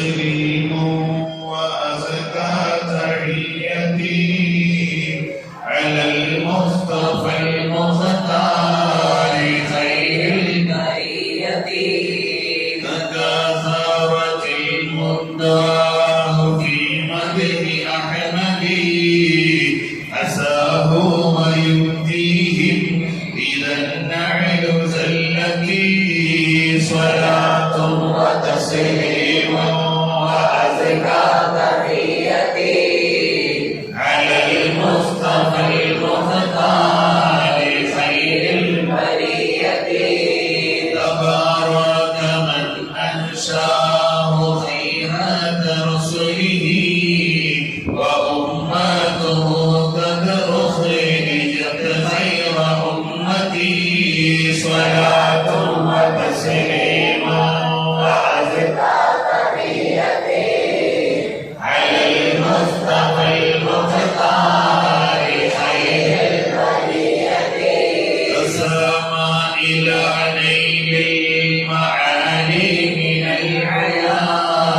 تسليم وأزكى تحيتي على المصطفى المختار خير البرية تكاثرت المدة في مدح أحمد عساه ويؤتيهم إذا النعل زلتي صلاة وتسليم وأزكى تحيتي على المصطفى المختار خير البرية تبارك من أنشاه خيرات رسله وأمته قد أخرجت خير أمتي صلاة وتسليم وأزكى تحيتي على المصطفى المختار خير البرية تسامى إلى نيل المعالي من الحياة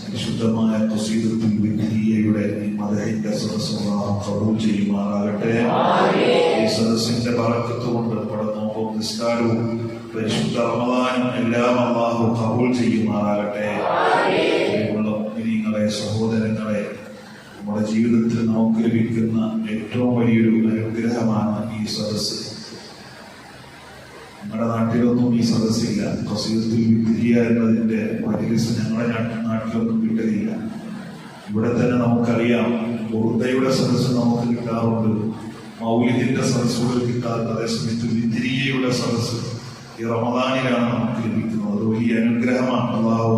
പരിശുദ്ധമായ ഖസീദത്തുൽ വിക്രിയയുടെ മദഹിന്റെ സദസ്സ് അല്ലാഹു ഖബൂൽ ചെയ്യുമാറാകട്ടെ. ഈ സദസ്സിന്റെ ബറക്കത്ത് കൊണ്ട് നമ്മുടെ നോമ്പും നിസ്കാരവും പരിശുദ്ധ റമദാനും എല്ലാം അല്ലാഹു ഖബൂൽ ചെയ്യുമാറാകട്ടെ. നിങ്ങളെ സഹോദരങ്ങളെ, നമ്മുടെ ജീവിതത്തിൽ നമുക്ക് ലഭിക്കുന്ന ഏറ്റവും വലിയൊരു അനുഗ്രഹമാണ് ഈ സദസ്സ്. നമ്മുടെ നാട്ടിലൊന്നും ഈ സദസ്സില്ല. ഖസീദത്തുൽ വിക്രിയ എന്നതിന്റെ മജ്‌ലിസ് ഞങ്ങളുടെ നാട്ടിലൊന്നും കിട്ടുന്നില്ല. ഇവിടെ തന്നെ നമുക്കറിയാം, ബുർദയുടെ സദസ്സ് നമുക്ക് കിട്ടാറുണ്ട്, മൗലിദിന്റെ സദസ്സുകൾ കിട്ടാറുണ്ട്. അതേസമയത്ത് വിക്രിയയുടെ സദസ്സ് ഈ റമദാനിലാണ് നമുക്ക് ലഭിക്കുന്നത്. അത് വലിയ അനുഗ്രഹമാണ്. അല്ലാഹു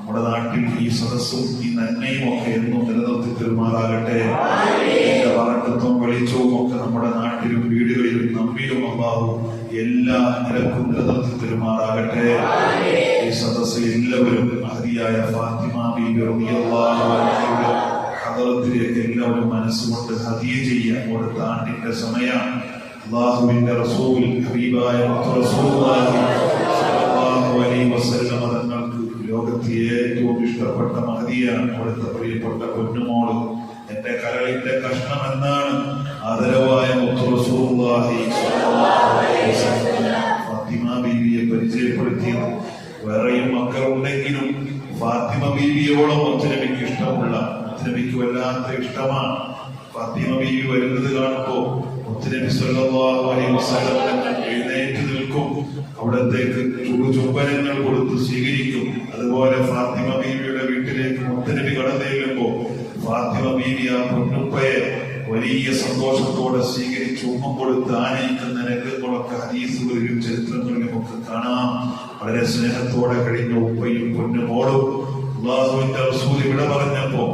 നമ്മുടെ നാട്ടിൽ ഈ സദസ്സും ഈ നന്മയും ഒക്കെ എന്നും നിലനിർത്തി പെരുമാറാകട്ടെ. എന്റെ വറക്കത്തും വെളിച്ചവും ഒക്കെ നമ്മുടെ നാട്ടിലും വീടുകളിലും നമ്മിലും അല്ലാഹു എല്ലാ നിലക്കും നിലനിർത്തി പെരുമാറാകട്ടെ. ഈ സദസ്സിൽ എല്ലാവരും മഹദിയായ ഫാത്തിമ ബീബി റളിയല്ലാഹു അൻഹയുടെ ഹദറത്തിലേക്ക് എല്ലാവരും മനസ്സുകൊണ്ട് ഹദിയ ചെയ്യാൻ കൊടുത്ത ആണ്ടിന്റെ സമയം. അല്ലാഹുവിന്റെ റസൂൽ ഹബീബായ റസൂലുള്ളാഹി സ്വല്ലല്ലാഹു അലൈഹി വസല്ലം തങ്ങൾക്ക് ലോകത്തെ ഏറ്റവും ഇഷ്ടപ്പെട്ട മഹദിയാണ് അവിടുത്തെ പ്രിയപ്പെട്ട പൊന്നുമോള്. എന്റെ കരളിന്റെ കഷ്ണം എന്നാണ് ആദരവായ റസൂലുള്ളാഹി സ്വല്ലല്ലാഹു അലൈഹി വസല്ലം ഫാത്തിമ ബീവിയെ പരിചയപ്പെടുത്തിയത്. വേറെയും മക്കളുണ്ടെങ്കിലും ഫാത്തിമ ബീവിയോളം മുത്തനബിക്ക് ഇഷ്ടമുള്ള, മുത്തനബിക്ക് വല്ലാത്ത ഇഷ്ടമാണ് ഫാത്തിമ ബീവി വരുന്നത് കാണുമ്പോ മുത്തനബി സ്വല്ലല്ലാഹു അലൈഹി വസല്ലം എഴുന്നേറ്റ് നിൽക്കും, അവിടത്തേക്ക് ചുംബനങ്ങൾ കൊടുത്ത് സ്വീകരിക്കും. അതുപോലെ ഫാത്തിമ ബീവിയുടെ വീട്ടിലേക്ക് മുത്തനബി കടന്നേലുമ്പോ ഫാത്തിമ ബീവി ആ പൊന്നുപ്പയെ വലിയ സന്തോഷത്തോടെ സ്വീകരിച്ച് ഉമ്മ കൊടുത്ത് ആനയിക്കുന്ന രംഗങ്ങളൊക്കെ ഹദീസുകളിലും ചരിത്രങ്ങളിലും ഒക്കെ കാണാം. വളരെ സ്നേഹത്തോടെ കഴിഞ്ഞ ഉപ്പയും പൊന്നുമോളും. അല്ലാഹുവിന്റെ റസൂൽ ഇവിടെ പറഞ്ഞപ്പോ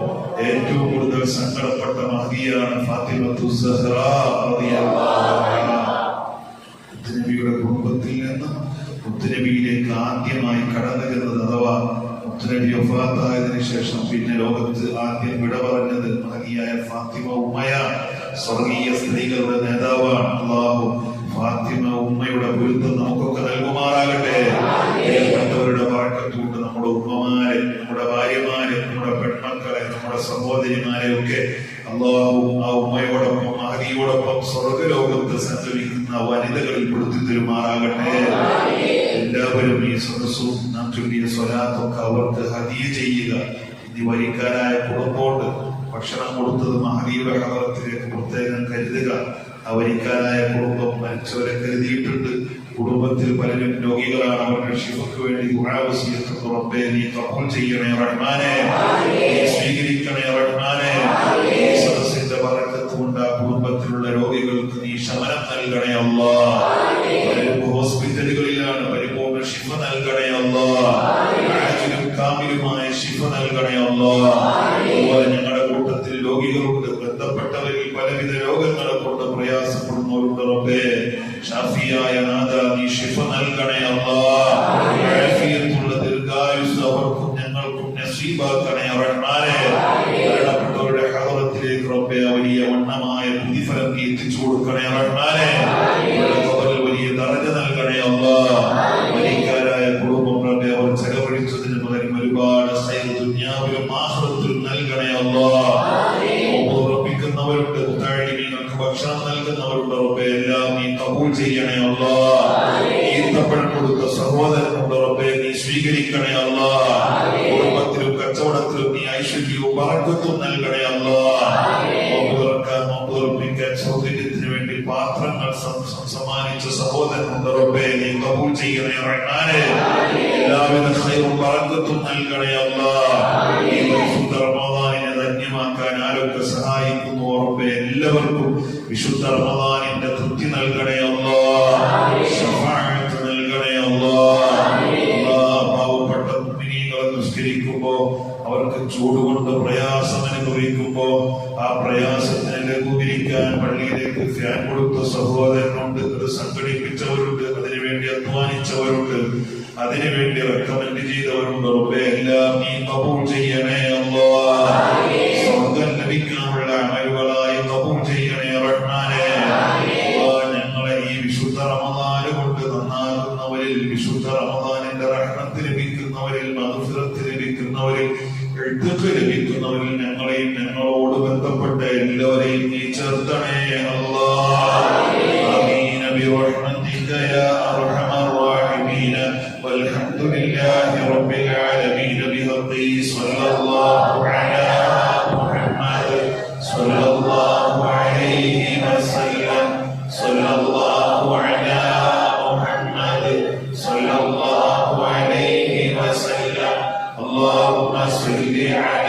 ഏറ്റവും കൂടുതൽ സങ്കടപ്പെട്ട മഹദിയാണ് ഫാത്തിമത്തു സഹ്റാ റളിയല്ലാഹു അൻഹാ. മുത്തുനബിയുടെ കുടുംബത്തിൽ നിന്ന് മുത്തുനബിയിലേക്ക് ആദ്യമായി കടന്നു ചെന്നത്, അഥവാ മുത്തുനബി വഫാത്തായതിനു ശേഷം പിന്നെ ലോകത്ത് ആദ്യം വിട പറഞ്ഞത് മഹദിയായ ഫാത്തിമ ഉമ്മയാണ്. സ്വർഗീയ സ്ത്രീകളുടെ നേതാവാണ്. അല്ലാഹു ഫാത്തിമ ഉമ്മയുടെ പൊരുത്തം നമുക്കൊക്കെ നൽകുമാറാകട്ടെ. പ്രിയപ്പെട്ടവരുടെ ബറക്കത്തുകൊണ്ട് നമ്മുടെ ഉമ്മമാരെ, നമ്മുടെ ഭാര്യമാരെ, നമ്മുടെ പെൺമക്കളെ, നമ്മുടെ സഹോദരിമാരെ ഒക്കെ അല്ലാഹു ആ ഉമ്മയോടൊപ്പം മഹദിയോടൊപ്പം സ്വർഗലോകത്ത് സഞ്ചരിക്കുന്ന വനിതകളിൽ പെടുത്തി തരുമാറാകട്ടെ. എല്ലാവരും ഈ സദസ്സും നാം ചൊല്ലിയ സ്വലാത്തൊക്കെ അവർക്ക് ഹദിയ ചെയ്യുക. ഇനി വരിക്കാരായ കുടുംബോട് ഭക്ഷണം കൊടുത്തത് മഹദിയുടെ ഹദറത്തിലേക്ക് പ്രത്യേകം കരുതുക. ആ വരിക്കാരായ കുടുംബം മരിച്ചവരെ കരുതിയിട്ടുണ്ട്. കുടുംബത്തിൽ പലരും രോഗികളാണ്. അവരുടെ ശിഫക്ക് വേണ്ടി ദുആ വസിയത്ത് റബ്ബേ നീ ഖബൂൽ ചെയ്യണേ റഹ്മാനേ, നീ സ്വീകരിക്കണേ റഹ്മാനേ. ഈ സദസ്സിന്റെ ബറക്കത്ത് കൊണ്ട് ആ കുടുംബത്തിലുള്ള രോഗികൾക്ക് നീ ശമനം നൽകണേ അല്ലാഹ്. പലരും ഹോസ്പിറ്റലുകളിലാണ്, പരിപൂർണ്ണ ശിഫ നൽകണേ അല്ലാഹ്. ആജിലും കാമിലുമായ ശിഫ നൽകണേ അല്ലാഹ്. അതുപോലെ ഞങ്ങളുടെ കൂട്ടത്തിൽ രോഗികളുണ്ട്, ബന്ധപ്പെട്ടവരിൽ പലവിധ രോഗങ്ങളെ കൊണ്ട് പ്രയാസപ്പെടുന്നവരുണ്ട്. റബ്ബേ ഷാഫിയായ നാഥ നീ ശിഫ നൽകണേ അല്ലാഹ്. ആഫിയത്തുള്ള ദീർഘായുസ്സ് അവർക്കും ഞങ്ങൾക്കും നസീബാക്കണേ റഹ്മാനേ. മരണപ്പെട്ടവരുടെ ഹദറത്തിലേക്ക് റബ്ബേ വലിയ വണ്ണമായ പ്രതിഫലം എത്തിച്ചു കൊടുക്കണേ റഹ്മാനേ. വലിയ ദറജ നൽകണേ അല്ലാഹ്. വരിക്കാരായ കുടുംബം റബ്ബേ അവർ ചെലവഴിച്ചതിന് പകരം ഒരുപാട് ഖൈർ ദുനിയാവിലും ആഖിറത്തിലും നൽകണേ അല്ലാഹ്. ഉറപ്പിക്കുന്നവരുണ്ട്, മുത്താലിമീങ്ങൾക്ക് ഭക്ഷണം നൽകുന്നവരുണ്ട്. റബ്ബേ എല്ലാം നീ ഖബൂൽ ചെയ്യണേ അല്ലാഹ്. ഈത്തപ്പഴം കൊടുത്ത സഹോദരനുണ്ട്, റബ്ബേ നീ സ്വീകരിക്കണേ അല്ലാഹ്. കുടുംബത്തിലും കച്ചവടത്തിലും നീ ഐശ്വര്യവും ബറക്കത്തും നൽകണേ അല്ലാഹ്. സൗകര്യത്തിന് വേണ്ടി പാത്രങ്ങൾ സമ്മാനിച്ച സഹോദരനുണ്ട്, റബ്ബേ നീ ഖബൂൽ ചെയ്യണേ റഹ്മാനേ. എല്ലാവിധ ഖൈറും ബറക്കത്തും നൽകണേ അല്ലാഹ്. ഈ പരിശുദ്ധ റമദാനിനെ ധന്യമാക്കാൻ ആരൊക്കെ സഹായിക്കുന്നു റബ്ബേ എല്ലാവർക്കും വിശുദ്ധ റമദാനിന്റെ തൃപ്തി നൽകണേ അല്ലാഹ്. ശഫാഅത്ത് നൽകണേ അല്ലാഹ്. പാവപ്പെട്ട മുഅ്മിനീങ്ങളെ നിസ്കരിക്കുമ്പോ അവർക്ക് ചൂടുകൊണ്ട് പ്രയാസം അനുഭവിക്കുമ്പോ ആ പ്രയാസത്തിന് ലഘൂകരിക്കാൻ പള്ളിയിലേക്ക് ഫാൻ കൊടുത്ത സഹോദരനുണ്ട്. അത് സംഘടിപ്പിച്ചവരുണ്ട്, അതിനുവേണ്ടി അധ്വാനിച്ചവരുണ്ട്, അതിനുവേണ്ടി റെക്കമെൻഡ് ചെയ്തവരുണ്ട്. റബ്ബേ എല്ലാം നീ ഖബൂൽ ചെയ്യണേ അല്ലാഹ്. സ്വർഗ്ഗം ലഭിക്കാനുള്ള അമലുകളായി ഖബൂൽ ചെയ്യണേ റഹ്മാനേ. ഞങ്ങളെ ഈ വിശുദ്ധ റമദാൻ കൊണ്ട് നന്നാകുന്നവരിൽ, വിശുദ്ധ റമദാനിന്റെ റഹ്മത്ത് ലഭിക്കുന്നവരിൽ, മഗ്ഫിറത്ത് ലഭിക്കുന്നവരിൽ, ഇഴ്തിഖ് ലഭിക്കുന്നവരിൽ ഞങ്ങളെയും ഞങ്ങളോട് ബന്ധപ്പെട്ട എല്ലാവരെയും നീ ചേർത്തണേ അല്ലാഹ്. ആമീൻ ബിറഹ്മതിക യാ അർഹമർ റഹീമീൻ. വൽഹംദുലില്ലാഹി റബ്ബിൽ ആലമീൻ. ബിഹഖി സ്വല്ലല്ലാഹു അലാ മുഹമ്മദ് സ്വല്ലല്ലാഹു അലൈഹി വസല്ലം. സ്വല്ലല്ലാഹു അലാ മുഹമ്മദ് സ്വല്ലല്ലാഹു അലൈഹി വസല്ലം. اللهم صل على